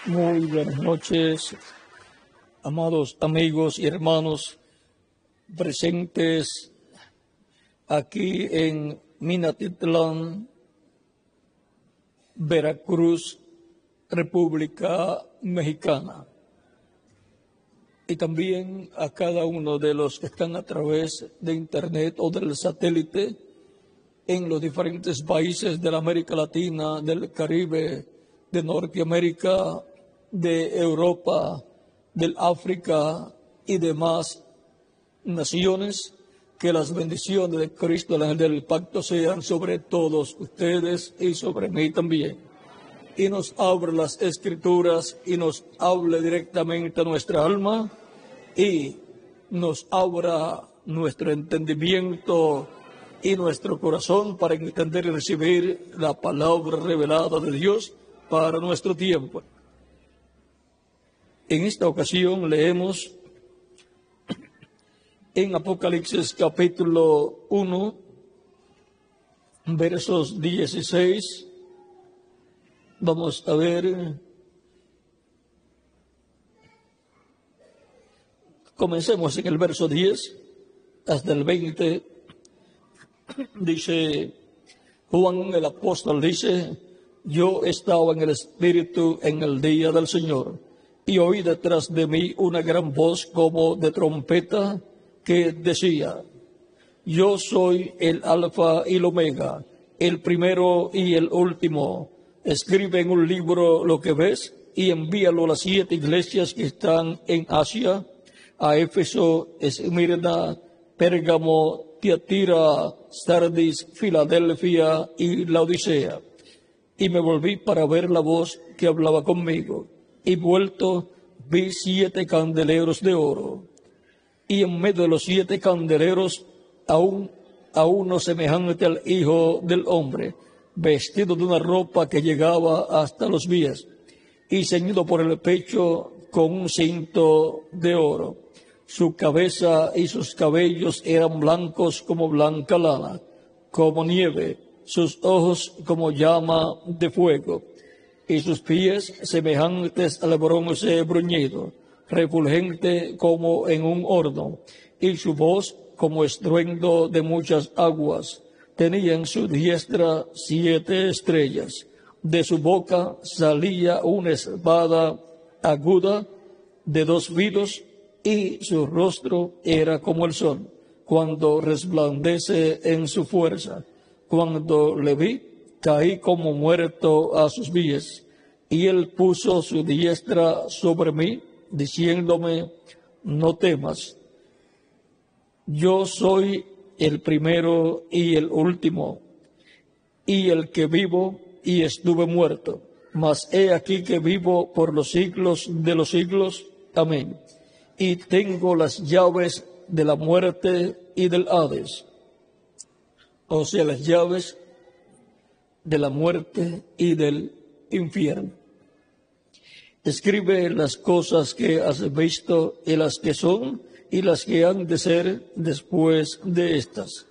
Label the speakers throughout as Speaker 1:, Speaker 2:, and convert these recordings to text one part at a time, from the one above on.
Speaker 1: Muy buenas noches, amados amigos y hermanos presentes aquí en Minatitlán, Veracruz, República Mexicana. Y también a cada uno de los que están a través de Internet o del satélite en los diferentes países de la América Latina, del Caribe, de Norteamérica, de Europa, del África y demás naciones. Que las bendiciones de Cristo, el ángel del pacto, sean sobre todos ustedes y sobre mí también. Y nos abra las Escrituras y nos hable directamente a nuestra alma y nos abra nuestro entendimiento y nuestro corazón para entender y recibir la palabra revelada de Dios para nuestro tiempo. En esta ocasión leemos en Apocalipsis capítulo 1, versos 16. Vamos a ver. Comencemos en el verso 10 hasta el 20. Dice Juan el apóstol, dice: yo estaba en el Espíritu en el día del Señor, y oí detrás de mí una gran voz como de trompeta que decía: yo soy el Alfa y el Omega, el primero y el último. Escribe en un libro lo que ves y envíalo a las 7 iglesias que están en Asia, a Éfeso, Esmirna, Pérgamo, Tiatira, Sardis, Filadelfia y Laodicea. Y me volví para ver la voz que hablaba conmigo, y vuelto vi 7 candeleros de oro, y en medio de los 7 candeleros a uno semejante al Hijo del Hombre, vestido de una ropa que llegaba hasta los pies, y ceñido por el pecho con un cinto de oro. Su cabeza y sus cabellos eran blancos como blanca lana, como nieve, sus ojos como llama de fuego, y sus pies semejantes al bronce bruñido, refulgente como en un horno, y su voz como estruendo de muchas aguas. Tenía en su diestra 7 estrellas. De su boca salía una espada aguda de 2 filos, y su rostro era como el sol, cuando resplandece en su fuerza. Cuando le vi, caí como muerto a sus pies, y él puso su diestra sobre mí, diciéndome: no temas, yo soy el primero y el último, y el que vivo y estuve muerto, mas he aquí que vivo por los siglos de los siglos. Amén. Y tengo las llaves de la muerte y del Hades, o sea, las llaves de la muerte y del infierno. Escribe las cosas que has visto y las que son y las que han de ser después de estas.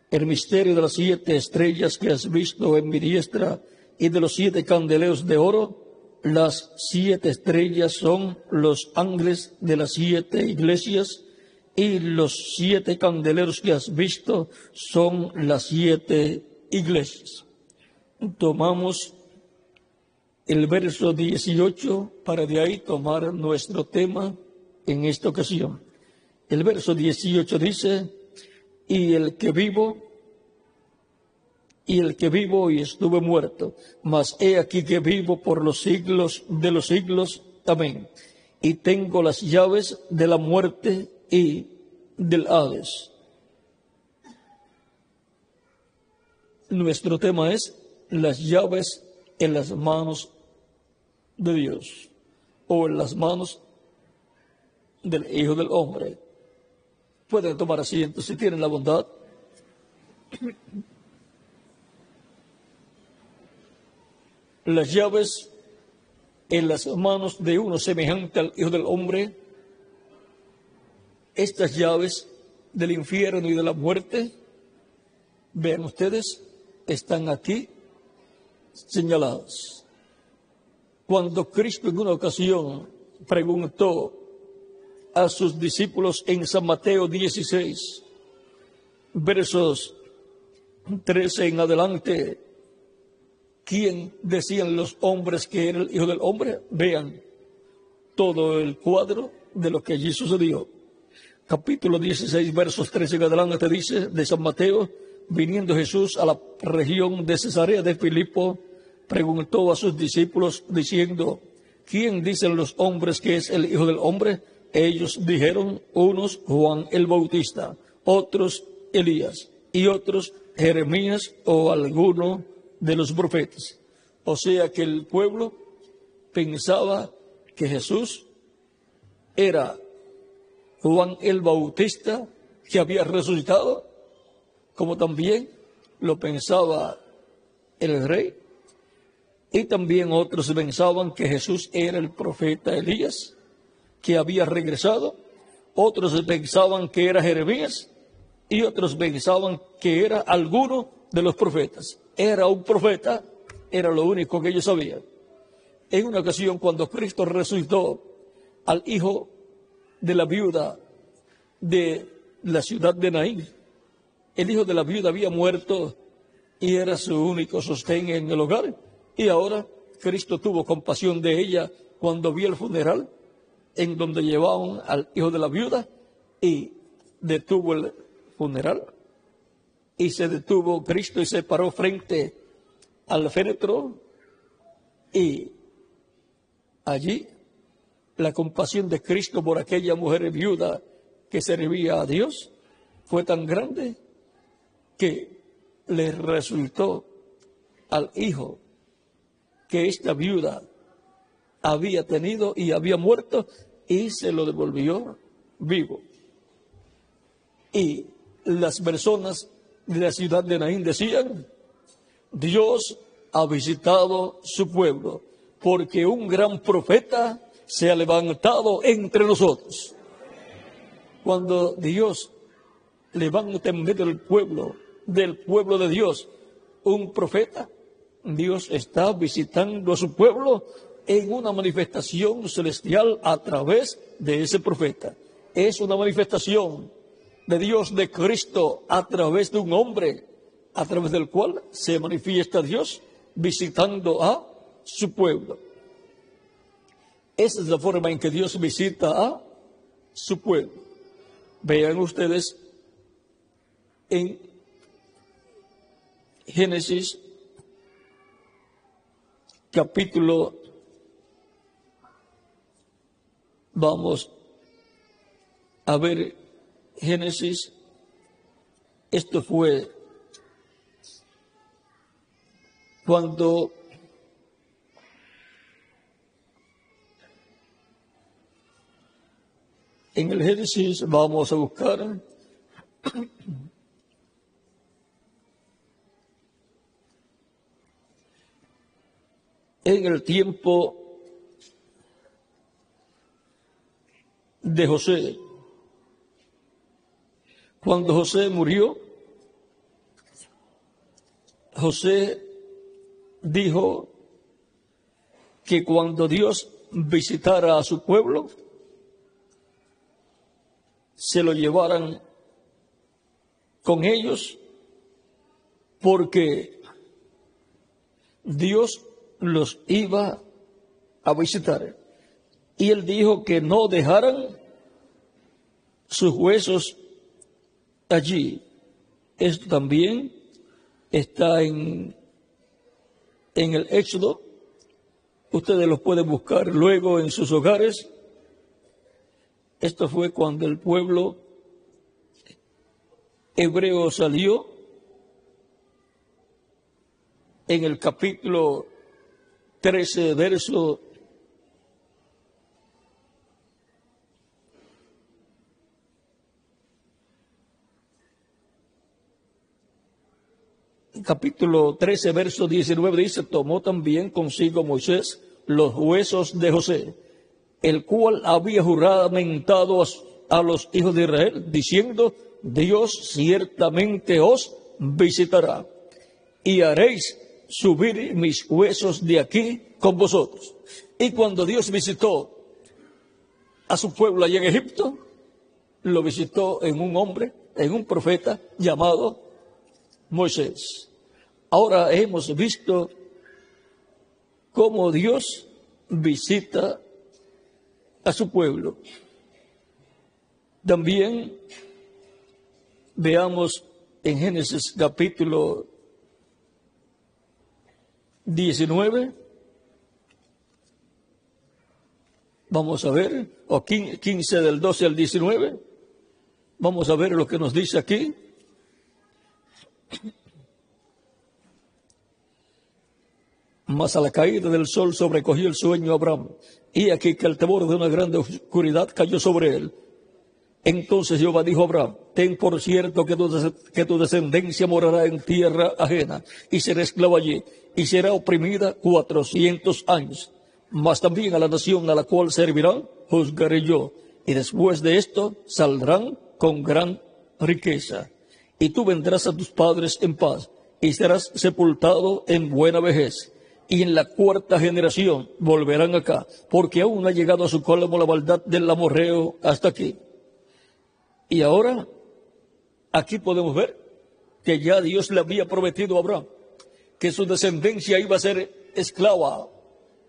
Speaker 1: El misterio de las 7 estrellas que has visto en mi diestra y de los 7 candeleros de oro. Las 7 estrellas son los ángeles de las 7 iglesias, y los 7 candeleros que has visto son las 7 iglesias. Tomamos el verso 18 para de ahí tomar nuestro tema en esta ocasión. El verso 18 dice: y el que vivo y estuve muerto, mas he aquí que vivo por los siglos de los siglos. Amén. Y tengo las llaves de la muerte y del Hades. Nuestro tema es las llaves en las manos de Dios, o en las manos del Hijo del Hombre. Pueden tomar asiento si tienen la bondad. Las llaves en las manos de uno semejante al Hijo del Hombre. Estas llaves del infierno y de la muerte, vean ustedes, están aquí señaladas. cuando Cristo en una ocasión preguntó a sus discípulos en San Mateo 16, versos 13 en adelante, ¿quién decían los hombres que era el Hijo del Hombre? Vean todo el cuadro de lo que allí sucedió. Capítulo 16, versos 13 en adelante dice de San Mateo: viniendo Jesús a la región de Cesarea de Filipo, preguntó a sus discípulos diciendo: ¿quién dicen los hombres que es el Hijo del Hombre? Ellos dijeron, unos Juan el Bautista, otros Elías y otros Jeremías o alguno de los profetas. O sea que el pueblo pensaba que Jesús era Juan el Bautista que había resucitado, como también lo pensaba el rey. Y también otros pensaban que Jesús era el profeta Elías, que había regresado. Otros pensaban que era Jeremías y otros pensaban que era alguno de los profetas. Era un profeta, era lo único que ellos sabían. En una ocasión, cuando Cristo resucitó al hijo de la viuda de la ciudad de Naín, el hijo de la viuda había muerto y era su único sostén en el hogar. Y ahora Cristo tuvo compasión de ella cuando vio el funeral en donde llevaban al hijo de la viuda y detuvo el funeral. Y se detuvo Cristo y se paró frente al féretro, y allí la compasión de Cristo por aquella mujer viuda que servía a Dios fue tan grande que le resultó al hijo que esta viuda había tenido y había muerto, y se lo devolvió vivo. Y las personas de la ciudad de Naín decían: Dios ha visitado su pueblo, porque un gran profeta se ha levantado entre nosotros. Cuando Dios levanta en medio del pueblo de Dios, un profeta, Dios está visitando a su pueblo en una manifestación celestial a través de ese profeta. Es una manifestación de Dios, de Cristo, a través de un hombre, a través del cual se manifiesta Dios visitando a su pueblo. Esa es la forma en que Dios visita a su pueblo. Vean ustedes en Génesis capítulo, vamos a ver Génesis, esto fue cuando en el Génesis vamos a buscar en el tiempo de José. Cuando José murió, José dijo que cuando Dios visitara a su pueblo, se lo llevaran con ellos, porque Dios los iba a visitar. Y él dijo que no dejaran sus huesos allí. Esto también está en el Éxodo. Ustedes los pueden buscar luego en sus hogares. Esto fue cuando el pueblo hebreo salió en el capítulo 13, verso capítulo 13, verso 19, dice: tomó también consigo Moisés los huesos de José, el cual había juramentado a los hijos de Israel, diciendo: Dios ciertamente os visitará, y haréis subir mis huesos de aquí con vosotros. Y cuando Dios visitó a su pueblo allá en Egipto, lo visitó en un hombre, en un profeta llamado Moisés. Ahora hemos visto cómo Dios visita a su pueblo. También veamos en Génesis capítulo 19, vamos a ver, o 15 del 12 al 19, vamos a ver lo que nos dice aquí. Mas a la caída del sol sobrecogió el sueño a Abraham, y aquí que el temor de una grande oscuridad cayó sobre él. Entonces Jehová dijo a Abraham: ten por cierto que tu descendencia morará en tierra ajena, y será esclava allí, y será oprimida 400 años. Mas también a la nación a la cual servirán, juzgaré yo, y después de esto saldrán con gran riqueza. Y tú vendrás a tus padres en paz, y serás sepultado en buena vejez. Y en la cuarta generación volverán acá, porque aún no ha llegado a su colmo la maldad del amorreo hasta aquí. Y ahora, aquí podemos ver que ya Dios le había prometido a Abraham que su descendencia iba a ser esclava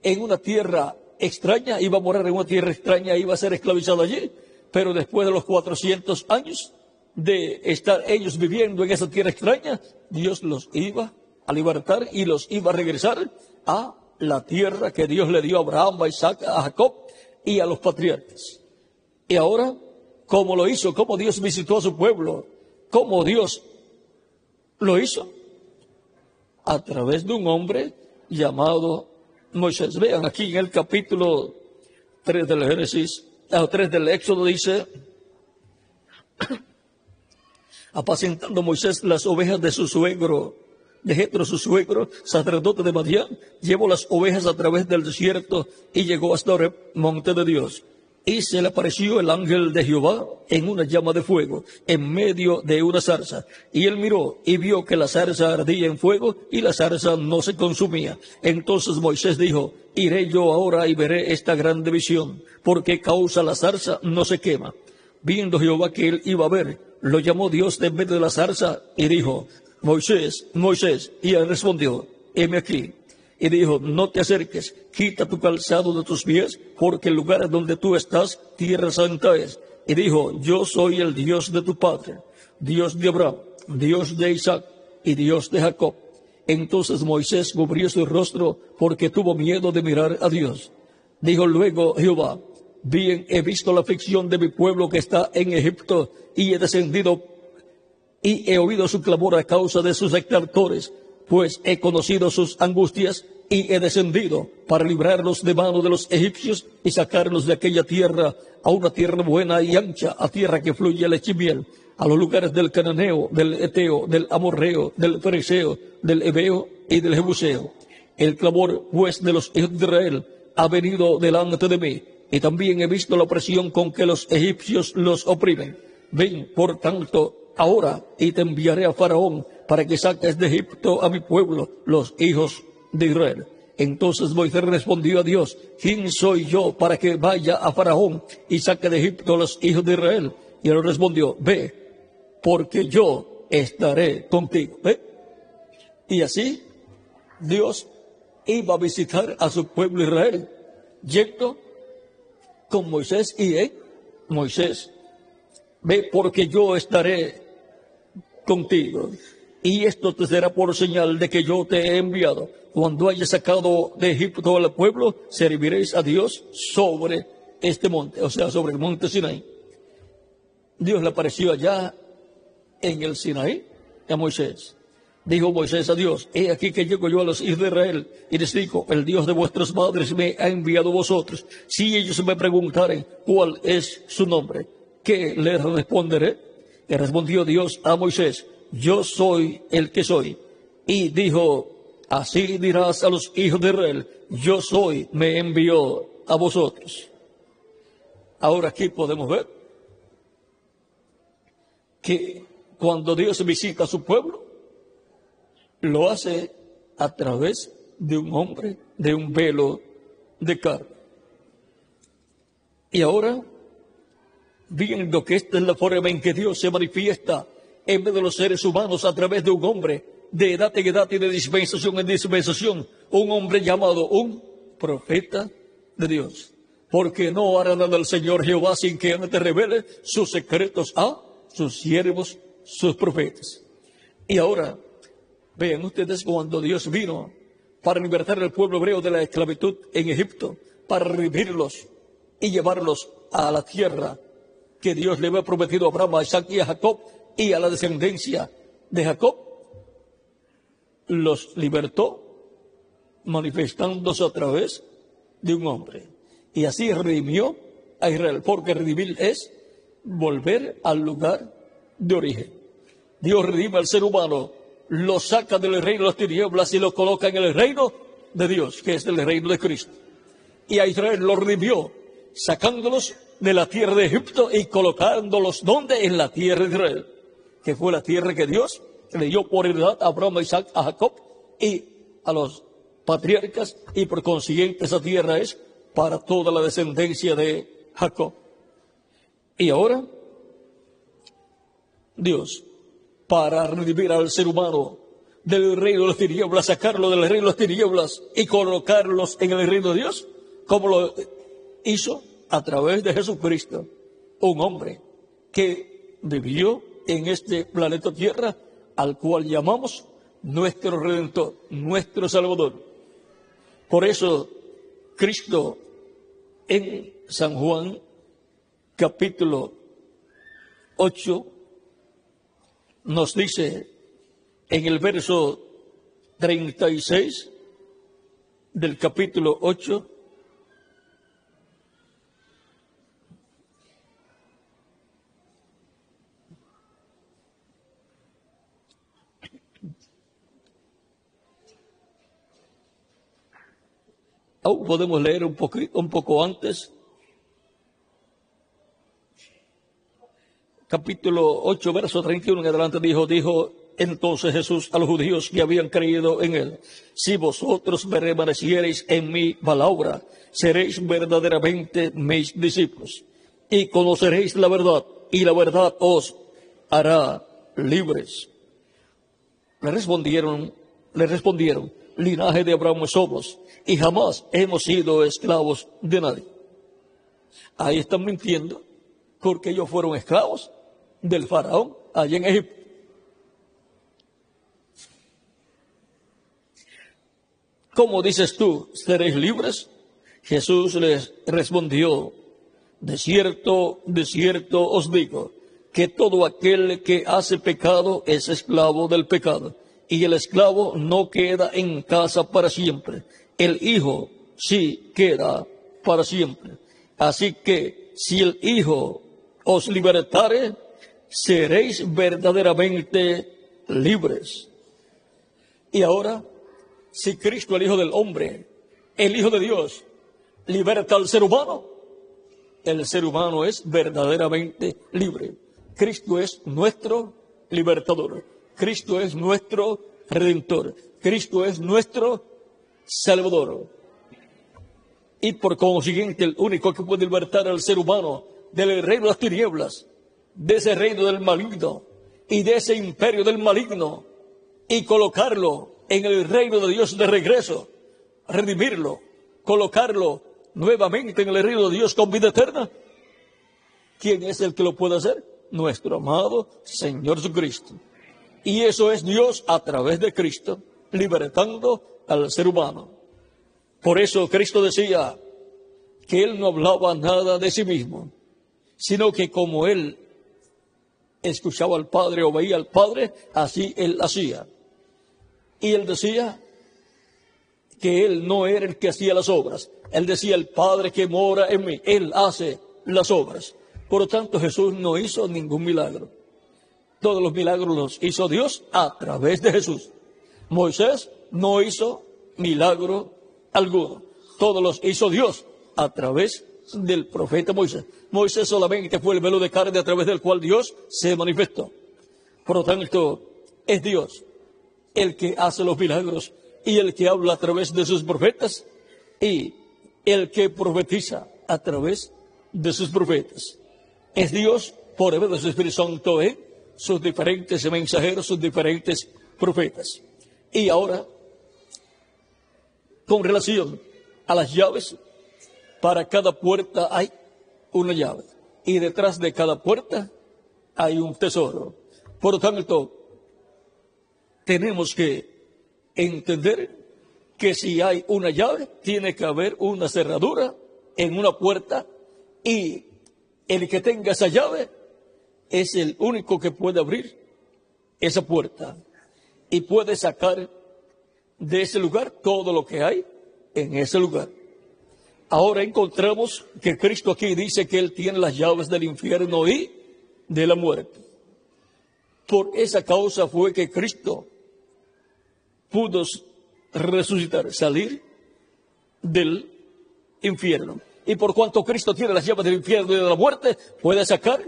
Speaker 1: en una tierra extraña, iba a morar en una tierra extraña, iba a ser esclavizada allí. Pero después de los 400 años de estar ellos viviendo en esa tierra extraña, Dios los iba a libertar y los iba a regresar a la tierra que Dios le dio a Abraham, a Isaac, a Jacob y a los patriarcas. Y ahora, ¿cómo lo hizo? ¿Cómo Dios visitó a su pueblo? ¿Cómo Dios lo hizo? A través de un hombre llamado Moisés. Vean aquí en el capítulo 3 del Génesis, 3 del Éxodo dice: apacentando Moisés las ovejas de su suegro, de Jetro su suegro, sacerdote de Madián, llevó las ovejas a través del desierto y llegó hasta Horeb, monte de Dios. Y se le apareció el ángel de Jehová en una llama de fuego, en medio de una zarza. Y él miró y vio que la zarza ardía en fuego y la zarza no se consumía. Entonces Moisés dijo: iré yo ahora y veré esta grande visión, porque causa la zarza no se quema. Viendo Jehová que él iba a ver, lo llamó Dios de en medio de la zarza y dijo: Moisés, Moisés. Y él respondió: heme aquí. Y dijo: no te acerques, quita tu calzado de tus pies, porque el lugar donde tú estás, tierra santa es. Y dijo: yo soy el Dios de tu padre, Dios de Abraham, Dios de Isaac y Dios de Jacob. Entonces Moisés cubrió su rostro porque tuvo miedo de mirar a Dios. Dijo luego Jehová: bien he visto la aflicción de mi pueblo que está en Egipto, y he descendido y he oído su clamor a causa de sus exactores, pues he conocido sus angustias y he descendido para librarlos de mano de los egipcios y sacarlos de aquella tierra a una tierra buena y ancha, a tierra que fluye leche y miel, a los lugares del cananeo, del eteo, del amorreo, del fereceo, del heveo y del jebuseo. El clamor pues de los hijos de Israel ha venido delante de mí, y también he visto la opresión con que los egipcios los oprimen. Ven, por tanto, ahora, y te enviaré a Faraón para que saques de Egipto a mi pueblo, los hijos de Israel. Entonces Moisés respondió a Dios: ¿quién soy yo para que vaya a Faraón y saque de Egipto a los hijos de Israel? Y él respondió: ve, porque yo estaré contigo. ¿Ve? Y así Dios iba a visitar a su pueblo Israel, yendo con Moisés y Moisés: ve, porque yo estaré contigo, y esto te será por señal de que yo te he enviado. Cuando hayas sacado de Egipto al pueblo, serviréis a Dios sobre este monte, o sea, sobre el monte Sinaí. Dios le apareció allá en el Sinaí a Moisés. Dijo Moisés a Dios: he aquí que llego yo a los hijos de Israel y les digo: el Dios de vuestros padres me ha enviado a vosotros. Si ellos me preguntaren cuál es su nombre, ¿qué les responderé? Y respondió Dios a Moisés: yo soy el que soy. Y dijo: así dirás a los hijos de Israel: yo soy, me envió a vosotros. Ahora aquí podemos ver que cuando Dios visita a su pueblo, lo hace a través de un hombre, de un velo de carne. Y ahora, viendo que esta es la forma en que Dios se manifiesta en medio de los seres humanos a través de un hombre, de edad en edad y de dispensación en dispensación, un hombre llamado un profeta de Dios. Porque no hará nada el Señor Jehová sin que antes revele sus secretos a sus siervos, sus profetas. Y ahora, vean ustedes cuando Dios vino para libertar al pueblo hebreo de la esclavitud en Egipto, para redimirlos y llevarlos a la tierra que Dios le había prometido a Abraham, a Isaac y a Jacob, y a la descendencia de Jacob, los libertó manifestándose a través de un hombre. Y así redimió a Israel, porque redimir es volver al lugar de origen. Dios redime al ser humano, lo saca del reino de las tinieblas y lo coloca en el reino de Dios, que es el reino de Cristo. Y a Israel lo redimió, sacándolos de la tierra de Egipto y colocándolos ¿dónde? En la tierra de Israel, que fue la tierra que Dios le dio por heredad a Abraham, a Isaac, a Jacob y a los patriarcas, y por consiguiente esa tierra es para toda la descendencia de Jacob. Y ahora, Dios, para redimir al ser humano del reino de las tinieblas, sacarlo del reino de las tinieblas y colocarlos en el reino de Dios, como lo hizo a través de Jesucristo, un hombre que vivió en este planeta Tierra, al cual llamamos nuestro Redentor, nuestro Salvador. Por eso, Cristo en San Juan, capítulo 8, nos dice en el verso 36 del capítulo 8, aún podemos leer un poco antes. Capítulo 8, verso 31 en adelante, dijo entonces Jesús a los judíos que habían creído en él: si vosotros permaneciereis en mi palabra, seréis verdaderamente mis discípulos, y conoceréis la verdad, y la verdad os hará libres. Le respondieron, linaje de Abraham somos, y jamás hemos sido esclavos de nadie. Ahí están mintiendo, porque ellos fueron esclavos del faraón allá en Egipto. ¿Cómo dices tú, seréis libres? Jesús les respondió: de cierto os digo, que todo aquel que hace pecado es esclavo del pecado, y el esclavo no queda en casa para siempre, el Hijo sí queda para siempre. Así que si el Hijo os libertare, seréis verdaderamente libres. Y ahora, si Cristo, el Hijo del Hombre, el Hijo de Dios, liberta al ser humano, el ser humano es verdaderamente libre. Cristo es nuestro libertador. Cristo es nuestro redentor. Cristo es nuestro salvador. Y por consiguiente, el único que puede libertar al ser humano del reino de las tinieblas, de ese reino del maligno y de ese imperio del maligno, y colocarlo en el reino de Dios de regreso, redimirlo, colocarlo nuevamente en el reino de Dios con vida eterna. ¿Quién es el que lo puede hacer? Nuestro amado Señor Jesucristo. Y eso es Dios a través de Cristo, libertando al ser humano. Por eso Cristo decía que Él no hablaba nada de sí mismo, sino que como Él escuchaba al Padre o veía al Padre, así Él hacía. Y Él decía que Él no era el que hacía las obras. Él decía: el Padre que mora en mí, Él hace las obras. Por lo tanto, Jesús no hizo ningún milagro. Todos los milagros los hizo Dios a través de Jesús. Moisés no hizo milagro alguno. Todos los hizo Dios a través del profeta Moisés. Moisés solamente fue el velo de carne a través del cual Dios se manifestó. Por lo tanto, es Dios el que hace los milagros y el que habla a través de sus profetas, y el que profetiza a través de sus profetas. Es Dios por medio de su Espíritu Santo, sus diferentes mensajeros, sus diferentes profetas. Y ahora, con relación a las llaves, para cada puerta hay una llave, y detrás de cada puerta hay un tesoro. Por lo tanto, tenemos que entender que si hay una llave, tiene que haber una cerradura en una puerta, y el que tenga esa llave es el único que puede abrir esa puerta y puede sacar de ese lugar todo lo que hay en ese lugar. Ahora encontramos que Cristo aquí dice que Él tiene las llaves del infierno y de la muerte. Por esa causa fue que Cristo pudo resucitar, salir del infierno. Y por cuanto Cristo tiene las llaves del infierno y de la muerte, puede sacar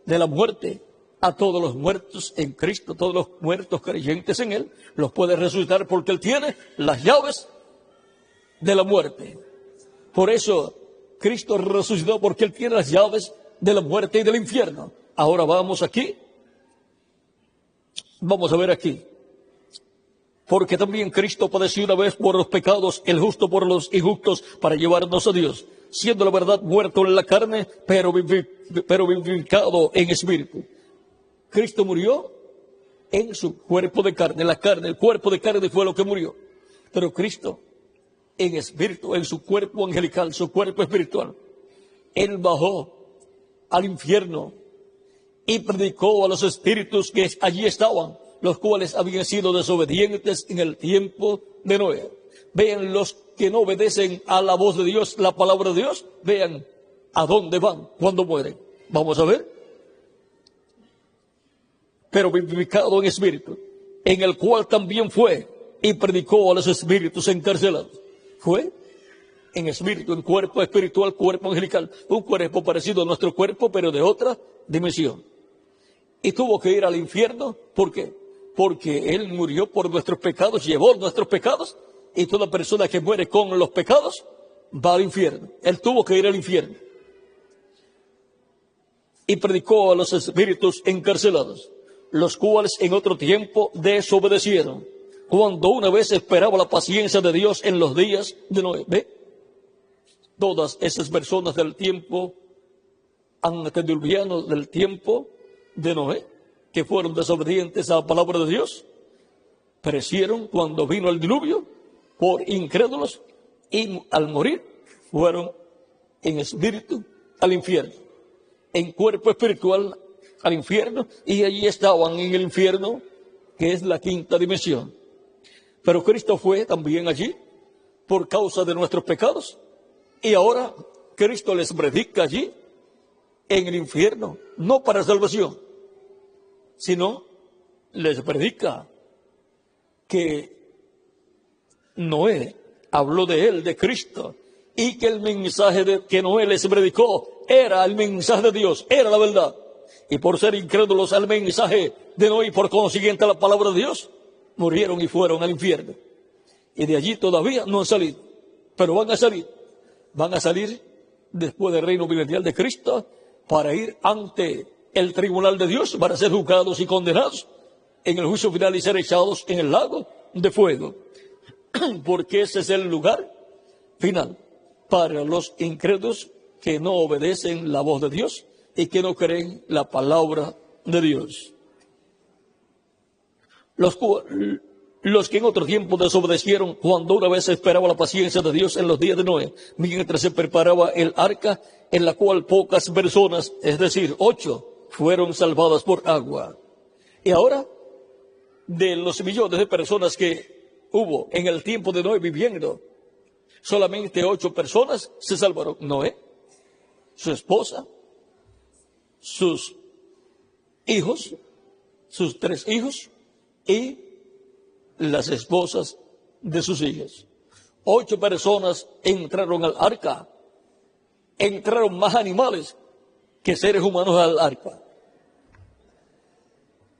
Speaker 1: de la muerte a todos los muertos en Cristo, todos los muertos creyentes en Él, los puede resucitar porque Él tiene las llaves de la muerte. Por eso Cristo resucitó, porque Él tiene las llaves de la muerte y del infierno. Ahora vamos a ver aquí. Porque también Cristo padeció una vez por los pecados, el justo por los injustos, para llevarnos a Dios, siendo la verdad muerto en la carne, pero vivificado en espíritu. Cristo murió en su cuerpo de carne, el cuerpo de carne fue lo que murió. Pero Cristo, en espíritu, en su cuerpo angelical, su cuerpo espiritual, Él bajó al infierno y predicó a los espíritus que allí estaban, los cuales habían sido desobedientes en el tiempo de Noé. Vean los que no obedecen a la voz de Dios, la palabra de Dios, vean a dónde van cuando mueren. Vamos a ver. Pero vivificado en espíritu, en el cual también fue y predicó a los espíritus encarcelados. Fue en espíritu, en cuerpo espiritual, cuerpo angelical, un cuerpo parecido a nuestro cuerpo, pero de otra dimensión. Y tuvo que ir al infierno, ¿por qué? Porque Él murió por nuestros pecados, llevó nuestros pecados, y toda persona que muere con los pecados va al infierno. Él tuvo que ir al infierno. Y predicó a los espíritus encarcelados, los cuales en otro tiempo desobedecieron, cuando una vez esperaba la paciencia de Dios en los días de Noé. ¿Ve? Todas esas personas del tiempo antediluviano, del tiempo de Noé, que fueron desobedientes a la palabra de Dios, perecieron cuando vino el diluvio por incrédulos, y al morir fueron en espíritu al infierno, en cuerpo espiritual al infierno, y allí estaban en el infierno, que es la quinta dimensión. Pero Cristo fue también allí por causa de nuestros pecados, y ahora Cristo les predica allí en el infierno, no para salvación, sino les predica que Noé habló de Él, de Cristo, y que el mensaje que Noé les predicó era el mensaje de Dios, era la verdad. Y por ser incrédulos al mensaje de Noé y por consiguiente a la palabra de Dios, murieron y fueron al infierno. Y de allí todavía no han salido, pero van a salir después del reino milenial de Cristo, para ir ante el tribunal de Dios, para ser juzgados y condenados en el juicio final y ser echados en el lago de fuego. Porque ese es el lugar final para los incrédulos que no obedecen la voz de Dios y que no creen la palabra de Dios. Los que en otro tiempo desobedecieron, cuando una vez se esperaba la paciencia de Dios en los días de Noé, mientras se preparaba el arca, en la cual pocas personas, es decir, 8, fueron salvadas por agua. Y ahora, de los millones de personas que hubo en el tiempo de Noé viviendo, solamente 8 personas se salvaron. Noé, su esposa, sus hijos, sus 3 hijos y las esposas de sus hijas. 8 personas entraron al arca. Entraron más animales que seres humanos al arca.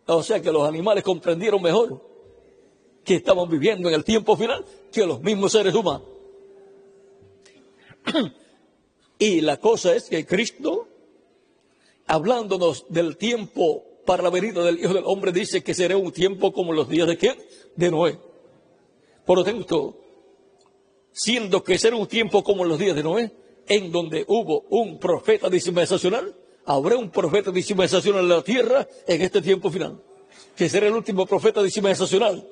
Speaker 1: O sea que los animales comprendieron mejor que estamos viviendo en el tiempo final que los mismos seres humanos. Y la cosa es que Cristo, hablándonos del tiempo para la venida del Hijo del Hombre, dice que será un tiempo como los días de ¿quién? De Noé. Por lo tanto, siendo que será un tiempo como los días de Noé, en donde hubo un profeta dispensacional, habrá un profeta dispensacional en la tierra en este tiempo final, que será el último profeta dispensacional,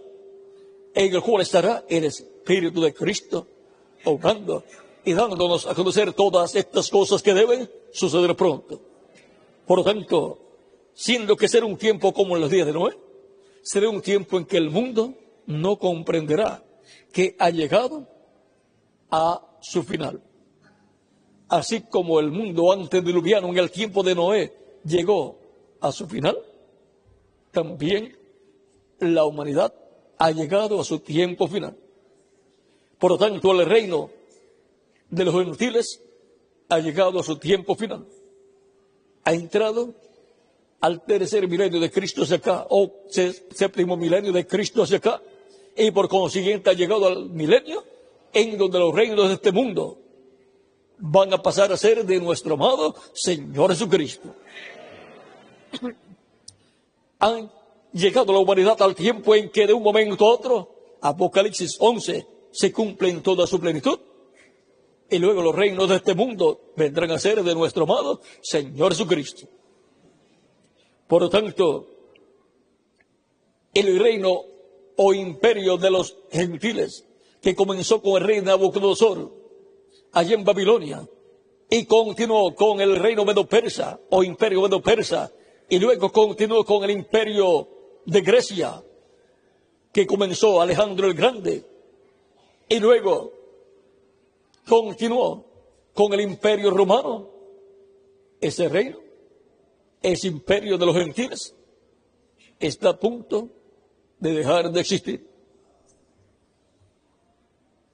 Speaker 1: en el cual estará el Espíritu de Cristo obrando y dándonos a conocer todas estas cosas que deben suceder pronto. Por lo tanto, siendo que será un tiempo como en los días de Noé, será un tiempo en que el mundo no comprenderá que ha llegado a su final. Así como el mundo antediluviano en el tiempo de Noé llegó a su final, también la humanidad ha llegado a su tiempo final. Por lo tanto, el reino de los gentiles ha llegado a su tiempo final. Ha entrado al tercer milenio de Cristo hacia acá, o séptimo milenio de Cristo hacia acá, y por consiguiente ha llegado al milenio en donde los reinos de este mundo van a pasar a ser de nuestro amado Señor Jesucristo. Han llegado la humanidad al tiempo en que de un momento a otro, Apocalipsis 11, se cumple en toda su plenitud. Y luego los reinos de este mundo vendrán a ser de nuestro amado Señor Jesucristo. Por lo tanto, el reino o imperio de los gentiles, que comenzó con el rey Nabucodonosor, allá en Babilonia, y continuó con el reino medo-persa o imperio medo-persa, y luego continuó con el imperio de Grecia, que comenzó Alejandro el Grande, y luego continuó con el imperio romano. Ese reino, ese imperio de los gentiles, está a punto de dejar de existir.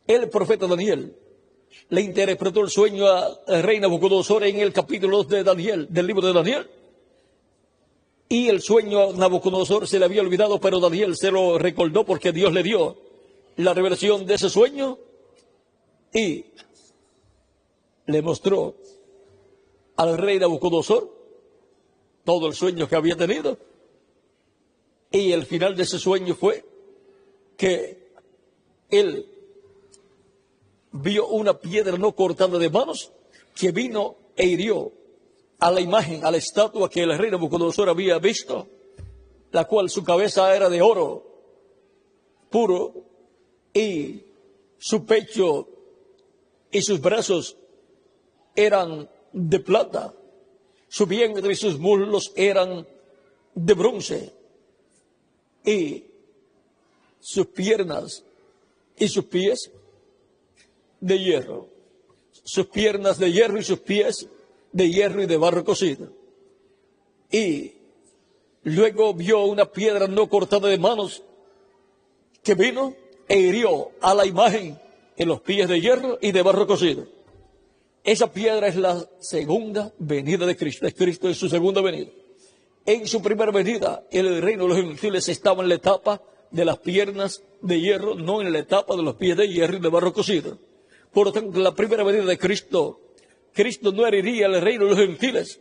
Speaker 1: El profeta Daniel le interpretó el sueño al rey Nabucodonosor en el capítulo 2 de Daniel, del libro de Daniel. Y el sueño a Nabucodonosor se le había olvidado, pero Daniel se lo recordó porque Dios le dio la revelación de ese sueño y le mostró al rey Nabucodonosor todo el sueño que había tenido. Y el final de ese sueño fue que él vio una piedra no cortada de manos que vino e hirió a la imagen, a la estatua que el rey Nabucodonosor había visto, la cual su cabeza era de oro puro y su pecho y sus brazos eran de plata, su vientre y sus muslos eran de bronce y sus piernas y sus pies de hierro, sus piernas de hierro y sus pies de hierro y de barro cocido. Y luego vio una piedra no cortada de manos que vino e hirió a la imagen en los pies de hierro y de barro cocido. Esa piedra es la segunda venida de Cristo, es Cristo en su segunda venida. En su primera venida, el reino de los gentiles estaba en la etapa de las piernas de hierro, no en la etapa de los pies de hierro y de barro cocido. Por lo tanto, en la primera venida de Cristo, Cristo no heriría el reino de los gentiles,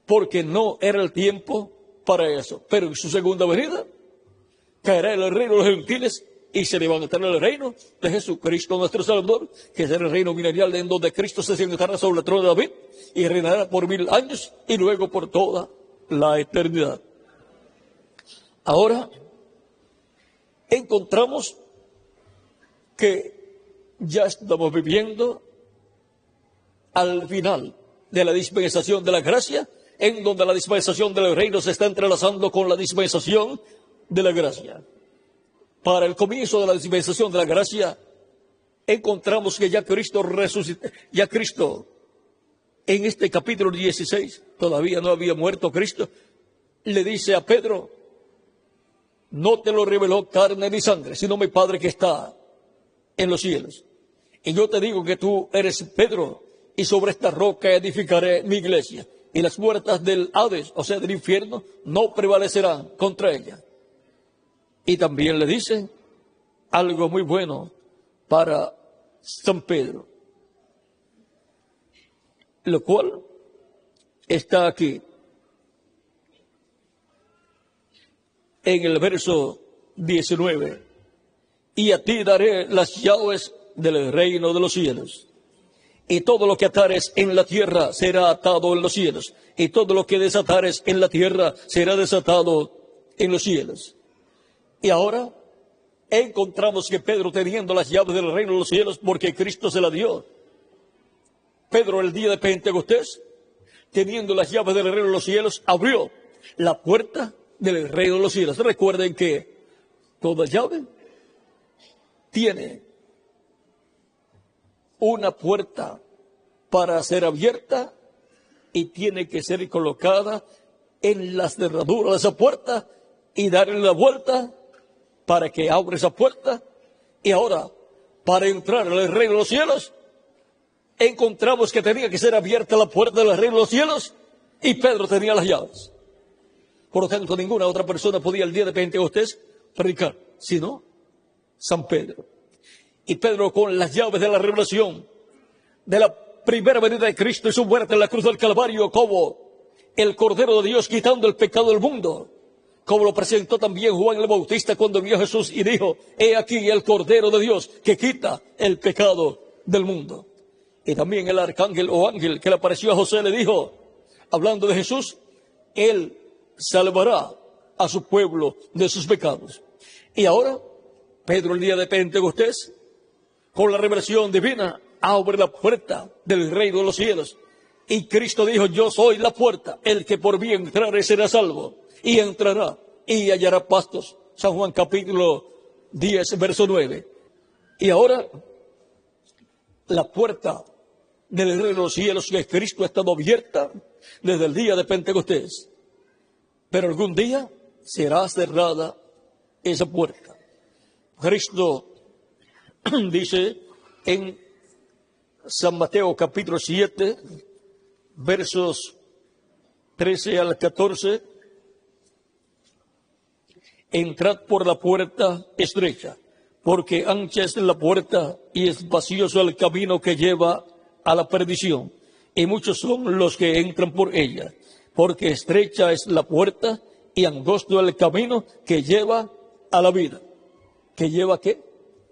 Speaker 1: porque no era el tiempo para eso. Pero en su segunda venida, caerá el reino de los gentiles y se levantará el reino de Jesucristo nuestro Salvador, que será el reino milenial en donde Cristo se sentará sobre el trono de David y reinará por 1000 años y luego por toda la eternidad. Ahora encontramos que ya estamos viviendo al final de la dispensación de la gracia, en donde la dispensación del reino se está entrelazando con la dispensación de la gracia. Para el comienzo de la dispensación de la gracia, encontramos que ya Cristo resucitó, ya Cristo, en este capítulo 16, todavía no había muerto Cristo, le dice a Pedro: no te lo reveló carne ni sangre, sino mi Padre que está en los cielos. Y yo te digo que tú eres Pedro, y sobre esta roca edificaré mi iglesia, y las puertas del Hades, o sea, del infierno, no prevalecerán contra ella. Y también le dice algo muy bueno para San Pedro, lo cual está aquí en el verso 19. Y a ti daré las llaves del reino de los cielos. Y todo lo que atares en la tierra será atado en los cielos. Y todo lo que desatares en la tierra será desatado en los cielos. Y ahora encontramos que Pedro, teniendo las llaves del reino de los cielos, porque Cristo se la dio. Pedro, el día de Pentecostés, teniendo las llaves del reino de los cielos, abrió la puerta del reino de los cielos. Recuerden que toda llave tiene una puerta para ser abierta y tiene que ser colocada en las cerraduras de esa puerta y darle la vuelta para que abra esa puerta. Y ahora, para entrar al reino de los cielos, encontramos que tenía que ser abierta la puerta del reino de los cielos y Pedro tenía las llaves. Por lo tanto, ninguna otra persona podía el día de Pentecostés predicar, sino San Pedro. Y Pedro, con las llaves de la revelación de la primera venida de Cristo y su muerte en la cruz del Calvario, como el Cordero de Dios quitando el pecado del mundo, como lo presentó también Juan el Bautista cuando vio a Jesús y dijo: he aquí el Cordero de Dios que quita el pecado del mundo. Y también el arcángel o ángel que le apareció a José le dijo, hablando de Jesús: él salvará a su pueblo de sus pecados. Y ahora, Pedro, el día de Pentecostés, con la revelación divina, abre la puerta del reino de los cielos. Y Cristo dijo: yo soy la puerta, el que por mí entrare será salvo. Y entrará y hallará pastos. San Juan capítulo 10, verso 9. Y ahora, la puerta del reino de los cielos de Cristo ha estado abierta desde el día de Pentecostés. Pero algún día será cerrada esa puerta. Cristo dice en San Mateo capítulo 7, versos 13 al 14, entrad por la puerta estrecha, porque ancha es la puerta y espacioso el camino que lleva a la perdición, y muchos son los que entran por ella, porque estrecha es la puerta y angosto el camino que lleva a la vida. ¿Que lleva qué?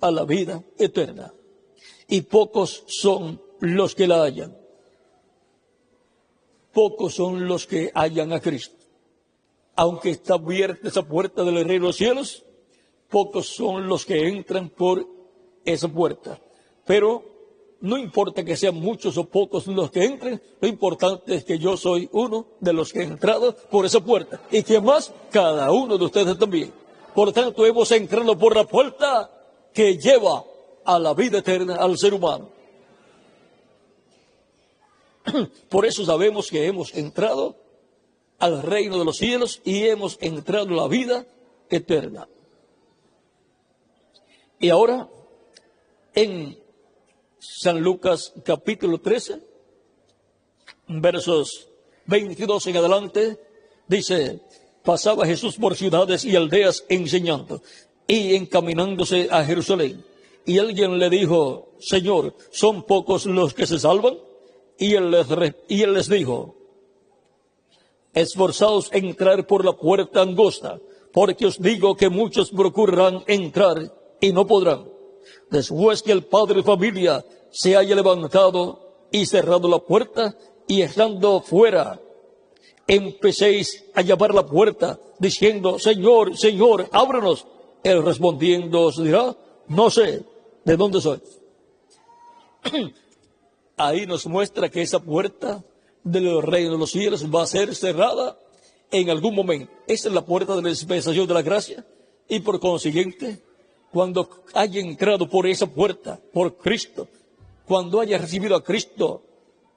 Speaker 1: A la vida eterna. Y pocos son los que la hallan. Pocos son los que hallan a Cristo. Aunque está abierta esa puerta del reino de los cielos, pocos son los que entran por esa puerta. Pero no importa que sean muchos o pocos los que entren, lo importante es que yo soy uno de los que he entrado por esa puerta. Y que más, cada uno de ustedes también. Por lo tanto, hemos entrado por la puerta que lleva a la vida eterna al ser humano. Por eso sabemos que hemos entrado al reino de los cielos y hemos entrado a la vida eterna. Y ahora, en San Lucas capítulo 13, versos 22 en adelante, dice: pasaba Jesús por ciudades y aldeas enseñando y encaminándose a Jerusalén. Y alguien le dijo: Señor, ¿son pocos los que se salvan? Y él les dijo: esforzaos en entrar por la puerta angosta, porque os digo que muchos procurarán entrar y no podrán. Después que el padre de familia se haya levantado y cerrado la puerta, y estando fuera, empecéis a llamar a la puerta, diciendo: Señor, Señor, ábrenos. Él respondiendo os dirá: no sé de dónde sois. Ahí nos muestra que esa puerta del reino de los cielos va a ser cerrada en algún momento. Esa es la puerta de la dispensación de la gracia, y por consiguiente, cuando haya entrado por esa puerta, por Cristo, cuando haya recibido a Cristo,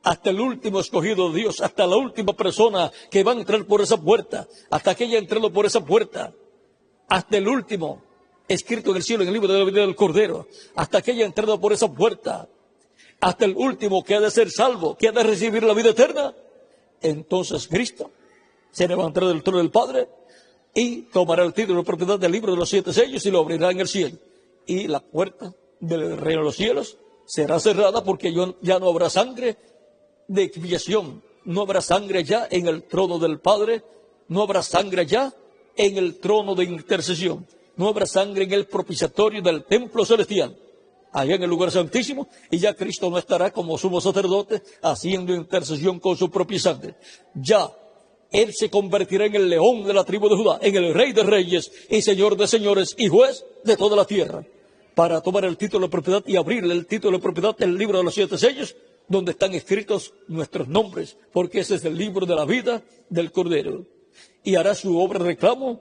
Speaker 1: hasta el último escogido de Dios, hasta la última persona que va a entrar por esa puerta, hasta que haya entrado por esa puerta, hasta el último escrito en el cielo, en el libro de la vida del Cordero, hasta que haya entrado por esa puerta, hasta el último que ha de ser salvo, que ha de recibir la vida eterna, entonces Cristo se levantará del trono del Padre y tomará el título de propiedad del libro de los 7 sellos y lo abrirá en el cielo. Y la puerta del reino de los cielos será cerrada, porque ya no habrá sangre de expiación, no habrá sangre ya en el trono del Padre, no habrá sangre ya en el trono de intercesión, no habrá sangre en el propiciatorio del templo celestial, allá en el lugar santísimo, y ya Cristo no estará como sumo sacerdote haciendo intercesión con su propia sangre. Ya Él se convertirá en el león de la tribu de Judá, en el rey de reyes y señor de señores y juez de toda la tierra, para tomar el título de propiedad y abrirle el título de propiedad del libro de los 7 sellos, donde están escritos nuestros nombres, porque ese es el libro de la vida del Cordero. Y hará su obra de reclamo,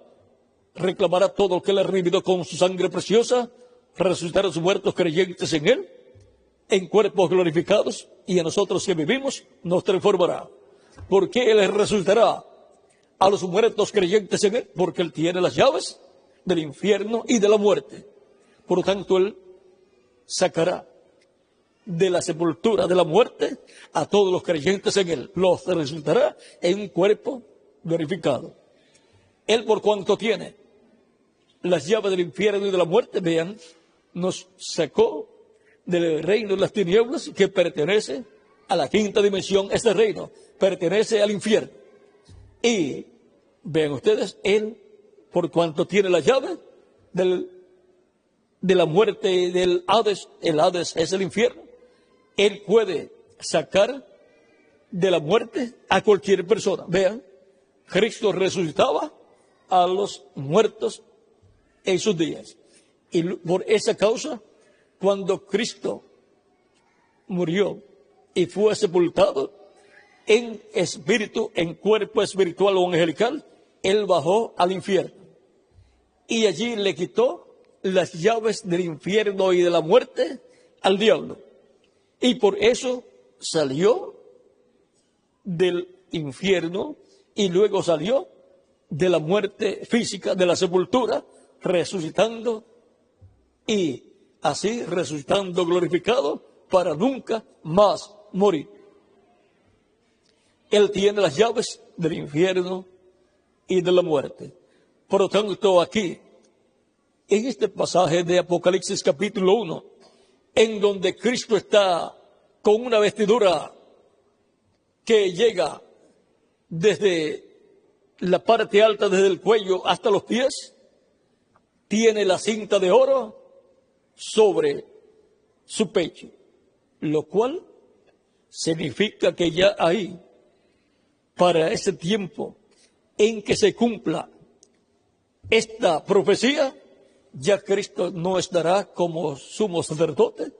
Speaker 1: reclamará todo lo que Él ha redimido con su sangre preciosa, resucitará a los muertos creyentes en Él, en cuerpos glorificados, y a nosotros que vivimos nos transformará. Porque Él resucitará a los muertos creyentes en Él, porque Él tiene las llaves del infierno y de la muerte. Por lo tanto, Él sacará de la sepultura, de la muerte, a todos los creyentes en Él. Los resucitará en un cuerpo glorificado. Él, por cuanto tiene las llaves del infierno y de la muerte, vean, nos sacó del reino de las tinieblas, que pertenece a la quinta dimensión. Este reino pertenece al infierno. Y vean ustedes, Él, por cuanto tiene la llave de la muerte del Hades, el Hades es el infierno, Él puede sacar de la muerte a cualquier persona. Vean, Cristo resucitaba a los muertos en sus días. Y por esa causa, cuando Cristo murió y fue sepultado en espíritu, en cuerpo espiritual o angelical, Él bajó al infierno. Y allí le quitó las llaves del infierno y de la muerte al diablo. Y por eso salió del infierno y luego salió de la muerte física, de la sepultura, resucitando y así resucitando glorificado para nunca más morir. Él tiene las llaves del infierno y de la muerte. Por lo tanto, aquí, en este pasaje de Apocalipsis capítulo 1, en donde Cristo está con una vestidura que llega desde la parte alta, desde el cuello hasta los pies, tiene la cinta de oro sobre su pecho, lo cual significa que ya ahí, para ese tiempo en que se cumpla esta profecía, ya Cristo no estará como sumo sacerdote,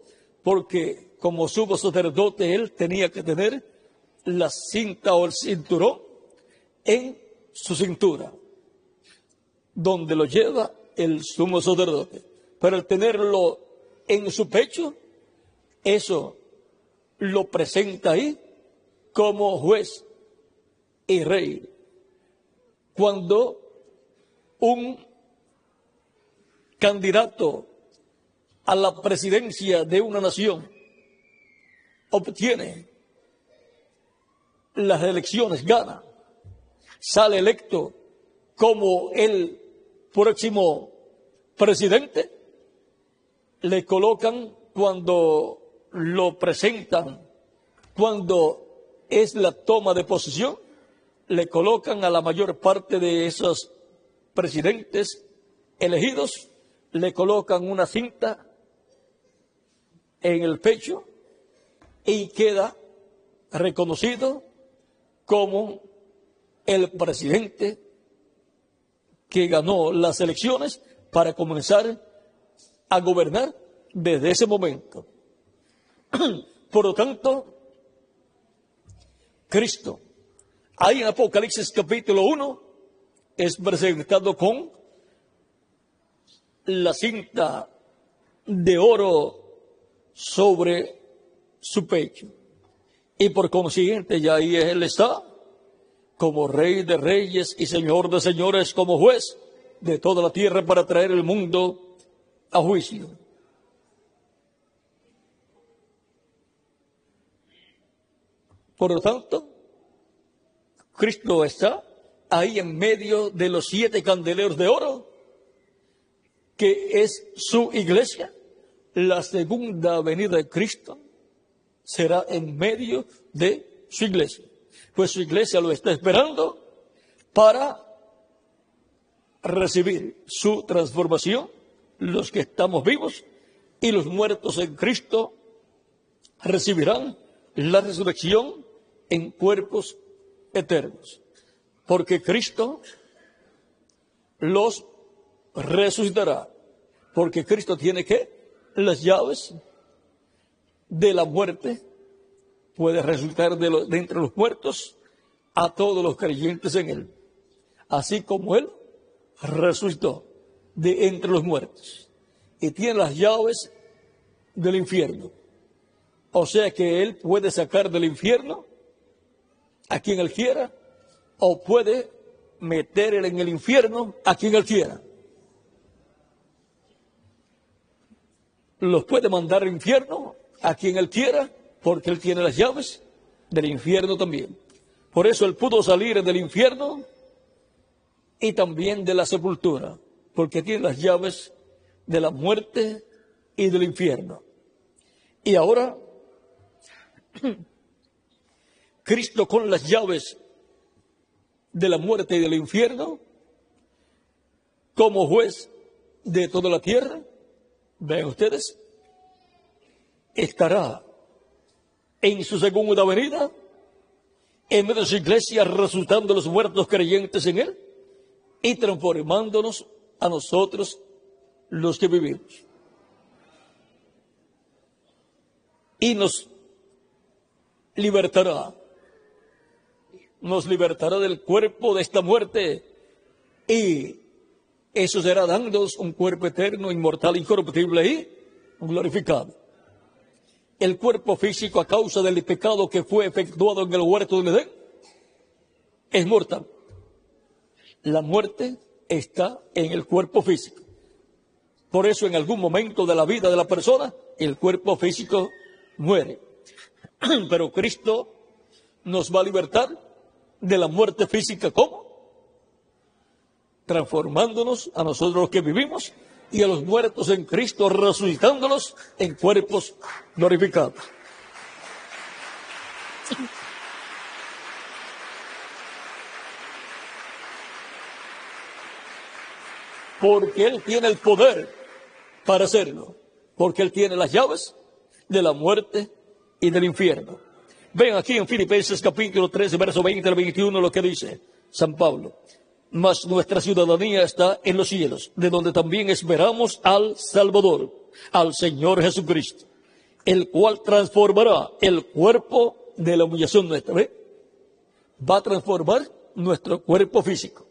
Speaker 1: porque como sumo sacerdote Él tenía que tener la cinta o el cinturón en su cintura, donde lo lleva el sumo sacerdote. Pero al tenerlo en su pecho, eso lo presenta ahí como juez y rey. Cuando un candidato a la presidencia de una nación obtiene las elecciones, gana, sale electo como el próximo presidente, le colocan, cuando lo presentan, cuando es la toma de posesión, le colocan a la mayor parte de esos presidentes elegidos, le colocan una cinta en el pecho y queda reconocido como el presidente que ganó las elecciones para comenzar a gobernar desde ese momento. Por lo tanto, Cristo, ahí en Apocalipsis capítulo 1, es presentado con la cinta de oro sobre su pecho. Y por consiguiente, ya ahí Él está como Rey de reyes y Señor de señores, como juez de toda la tierra, para traer el mundo a juicio. Por lo tanto, Cristo está ahí en medio de los 7 candeleros de oro, que es su iglesia. La segunda venida de Cristo será en medio de su iglesia. Pues su iglesia lo está esperando para recibir su transformación, los que estamos vivos, y los muertos en Cristo recibirán la resurrección en cuerpos eternos. Porque Cristo los resucitará. Porque Cristo tiene las llaves de la muerte. Puede resucitar de entre los muertos a todos los creyentes en Él. Así como Él resucitó de entre los muertos. Y tiene las llaves del infierno. O sea que Él puede sacar del infierno a quien Él quiera, o puede meter en el infierno a quien Él quiera. Los puede mandar al infierno a quien Él quiera, porque Él tiene las llaves del infierno también. Por eso Él pudo salir del infierno y también de la sepultura, porque tiene las llaves de la muerte y del infierno. Y ahora, Cristo con las llaves de la muerte y del infierno, como juez de toda la tierra, vean ustedes, estará en su segunda venida, en medio de su iglesia, resucitando los muertos creyentes en Él y transformándonos a nosotros los que vivimos. Y nos libertará del cuerpo de esta muerte, y eso será dándonos un cuerpo eterno, inmortal, incorruptible y glorificado. El cuerpo físico, a causa del pecado que fue efectuado en el huerto del Edén, es mortal. La muerte está en el cuerpo físico. Por eso en algún momento de la vida de la persona, el cuerpo físico muere. Pero Cristo nos va a libertar de la muerte física. ¿Cómo? Transformándonos a nosotros los que vivimos y a los muertos en Cristo, resucitándolos en cuerpos glorificados. Porque Él tiene el poder para hacerlo. Porque Él tiene las llaves de la muerte y del infierno. Ven aquí en Filipenses capítulo 13, verso 20 al 21, lo que dice San Pablo. Mas nuestra ciudadanía está en los cielos, de donde también esperamos al Salvador, al Señor Jesucristo, el cual transformará el cuerpo de la humillación nuestra. ¿Ve? Va a transformar nuestro cuerpo físico,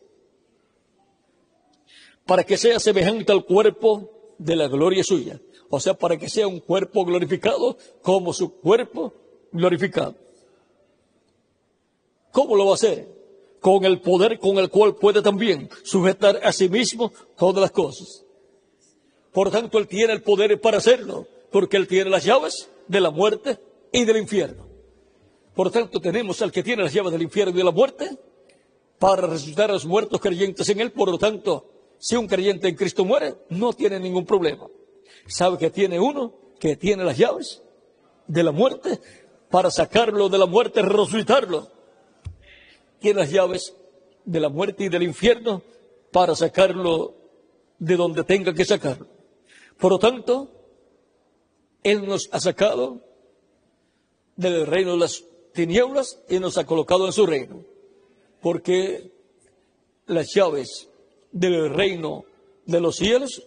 Speaker 1: para que sea semejante al cuerpo de la gloria suya. O sea, para que sea un cuerpo glorificado como su cuerpo glorificado. ¿Cómo lo va a hacer? Con el poder con el cual puede también sujetar a sí mismo todas las cosas. Por tanto, Él tiene el poder para hacerlo, porque Él tiene las llaves de la muerte y del infierno. Por tanto, tenemos al que tiene las llaves del infierno y de la muerte para resucitar a los muertos creyentes en Él. Por lo tanto, si un creyente en Cristo muere, no tiene ningún problema. Sabe que tiene uno que tiene las llaves de la muerte para sacarlo de la muerte, resucitarlo. Tiene las llaves de la muerte y del infierno para sacarlo de donde tenga que sacarlo. Por lo tanto, Él nos ha sacado del reino de las tinieblas y nos ha colocado en su reino. Porque las llaves del reino de los cielos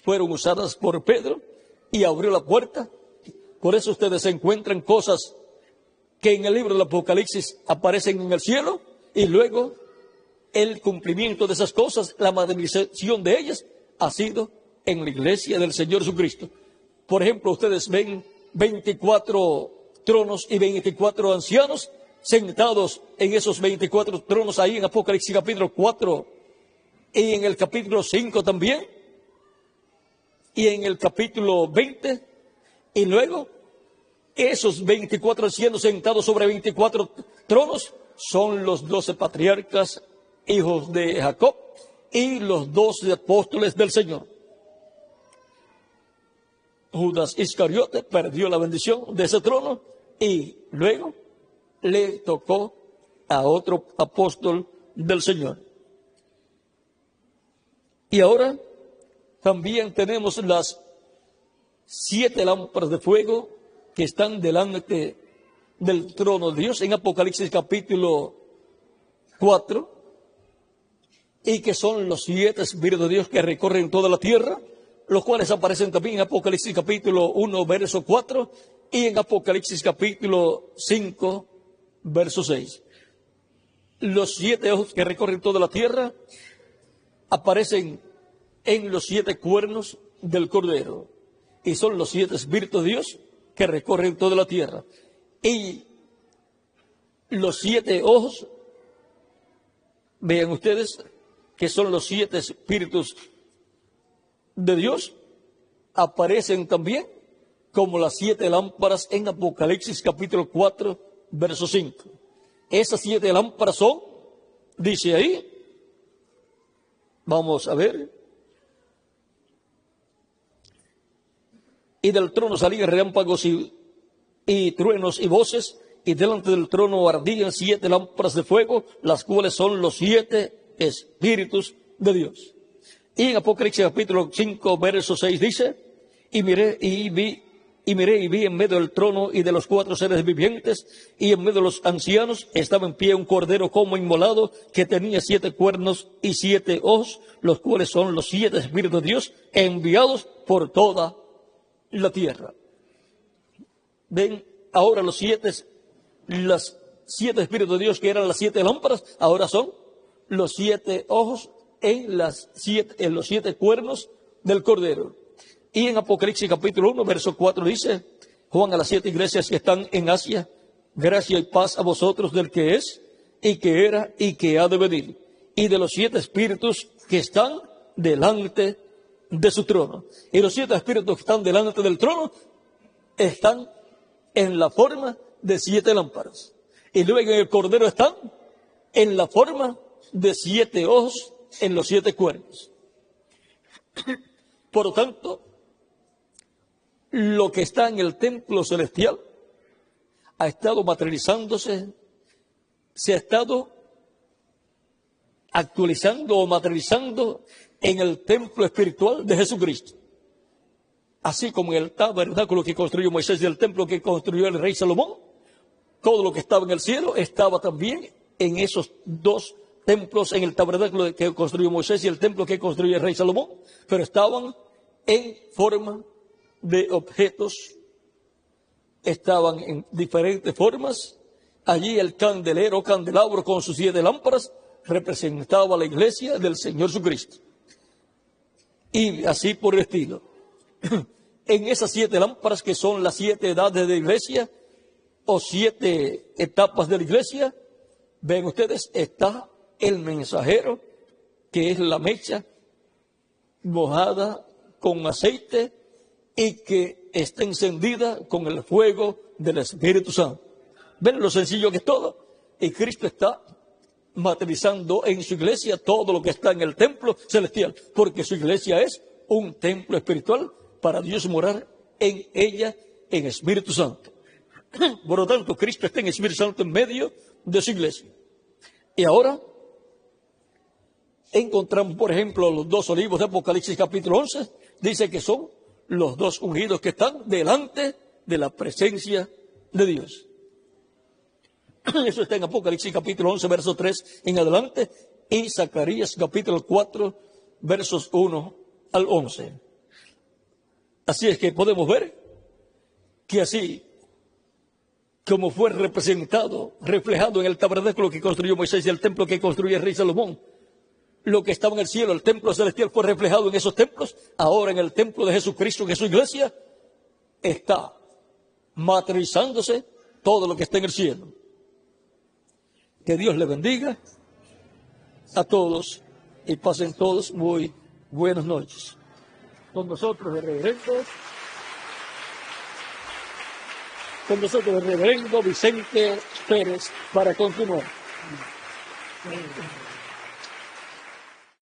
Speaker 1: fueron usadas por Pedro y abrió la puerta. Por eso ustedes encuentran cosas que en el libro del Apocalipsis aparecen en el cielo, y luego el cumplimiento de esas cosas, la materialización de ellas, ha sido en la iglesia del Señor Jesucristo. Por ejemplo, ustedes ven 24 tronos y 24 ancianos sentados en esos 24 tronos ahí en Apocalipsis capítulo 4 y en el capítulo 5 también y en el capítulo 20. Y luego esos 24 ancianos sentados sobre 24 tronos son los 12 patriarcas hijos de Jacob, y los 12 apóstoles del Señor. Judas Iscariote perdió la bendición de ese trono y luego le tocó a otro apóstol del Señor. Y ahora también tenemos las 7 lámparas de fuego que están delante del trono de Dios en Apocalipsis capítulo 4, y que son los 7 espíritus de Dios que recorren toda la tierra, los cuales aparecen también en Apocalipsis capítulo 1, verso 4, y en Apocalipsis capítulo 5, verso 6. Los 7 ojos que recorren toda la tierra aparecen en los 7 cuernos del Cordero, y son los 7 espíritus de Dios que recorren toda la tierra. Y los 7 ojos, vean ustedes, que son los 7 espíritus de Dios, aparecen también como las 7 lámparas en Apocalipsis capítulo 4, verso 5. Esas 7 lámparas son, dice ahí, vamos a ver, y del trono salían relámpagos y truenos y voces, y delante del trono ardían 7 lámparas de fuego, las cuales son los 7 espíritus de Dios. Y en Apocalipsis capítulo 5, verso 6 dice, y miré y vi en medio del trono y de los 4 seres vivientes, y en medio de los ancianos estaba en pie un cordero como inmolado, que tenía 7 cuernos y 7 ojos, los cuales son los 7 espíritus de Dios enviados por toda la tierra. Ven, ahora los 7 espíritus de Dios, que eran las 7 lámparas, ahora son los 7 ojos en los 7 cuernos del Cordero. Y en Apocalipsis capítulo 1, verso 4 dice, Juan a las 7 iglesias que están en Asia, gracia y paz a vosotros del que es, y que era, y que ha de venir, y de los 7 espíritus que están delante de su trono. Y los 7 espíritus que están delante del trono están en la forma de 7 lámparas. Y luego en el Cordero están en la forma de 7 ojos en los 7 cuernos. Por lo tanto, lo que está en el templo celestial ha estado materializándose, se ha estado actualizando o materializando en el templo espiritual de Jesucristo. Así como en el tabernáculo que construyó Moisés y el templo que construyó el rey Salomón, todo lo que estaba en el cielo estaba también en esos 2 templos, en el tabernáculo que construyó Moisés y el templo que construyó el rey Salomón, pero estaban en forma de objetos, estaban en diferentes formas. Allí el candelabro con sus 7 lámparas representaba a la iglesia del Señor Jesucristo. Y así por el estilo. En esas 7 lámparas, que son las 7 edades de la iglesia, o 7 etapas de la iglesia, ven ustedes, está el mensajero, que es la mecha mojada con aceite y que está encendida con el fuego del Espíritu Santo. ¿Ven lo sencillo que es todo? Y Cristo está materializando en su iglesia todo lo que está en el templo celestial, porque su iglesia es un templo espiritual para Dios morar en ella en Espíritu Santo. Por lo tanto, Cristo está en Espíritu Santo en medio de su iglesia. Y ahora encontramos, por ejemplo, los 2 olivos de Apocalipsis capítulo 11, dice que son los 2 ungidos que están delante de la presencia de Dios. Eso está en Apocalipsis capítulo 11, verso 3 en adelante, y Zacarías capítulo 4, versos 1 al 11. Así es que podemos ver que así como fue reflejado en el tabernáculo que construyó Moisés y el templo que construyó el rey Salomón, lo que estaba en el cielo, el templo celestial, fue reflejado en esos templos. Ahora en el templo de Jesucristo, que es su iglesia, está materializándose todo lo que está en el cielo. Que Dios le bendiga a todos y pasen todos muy buenas noches. Con nosotros el reverendo Vicente Pérez para continuar.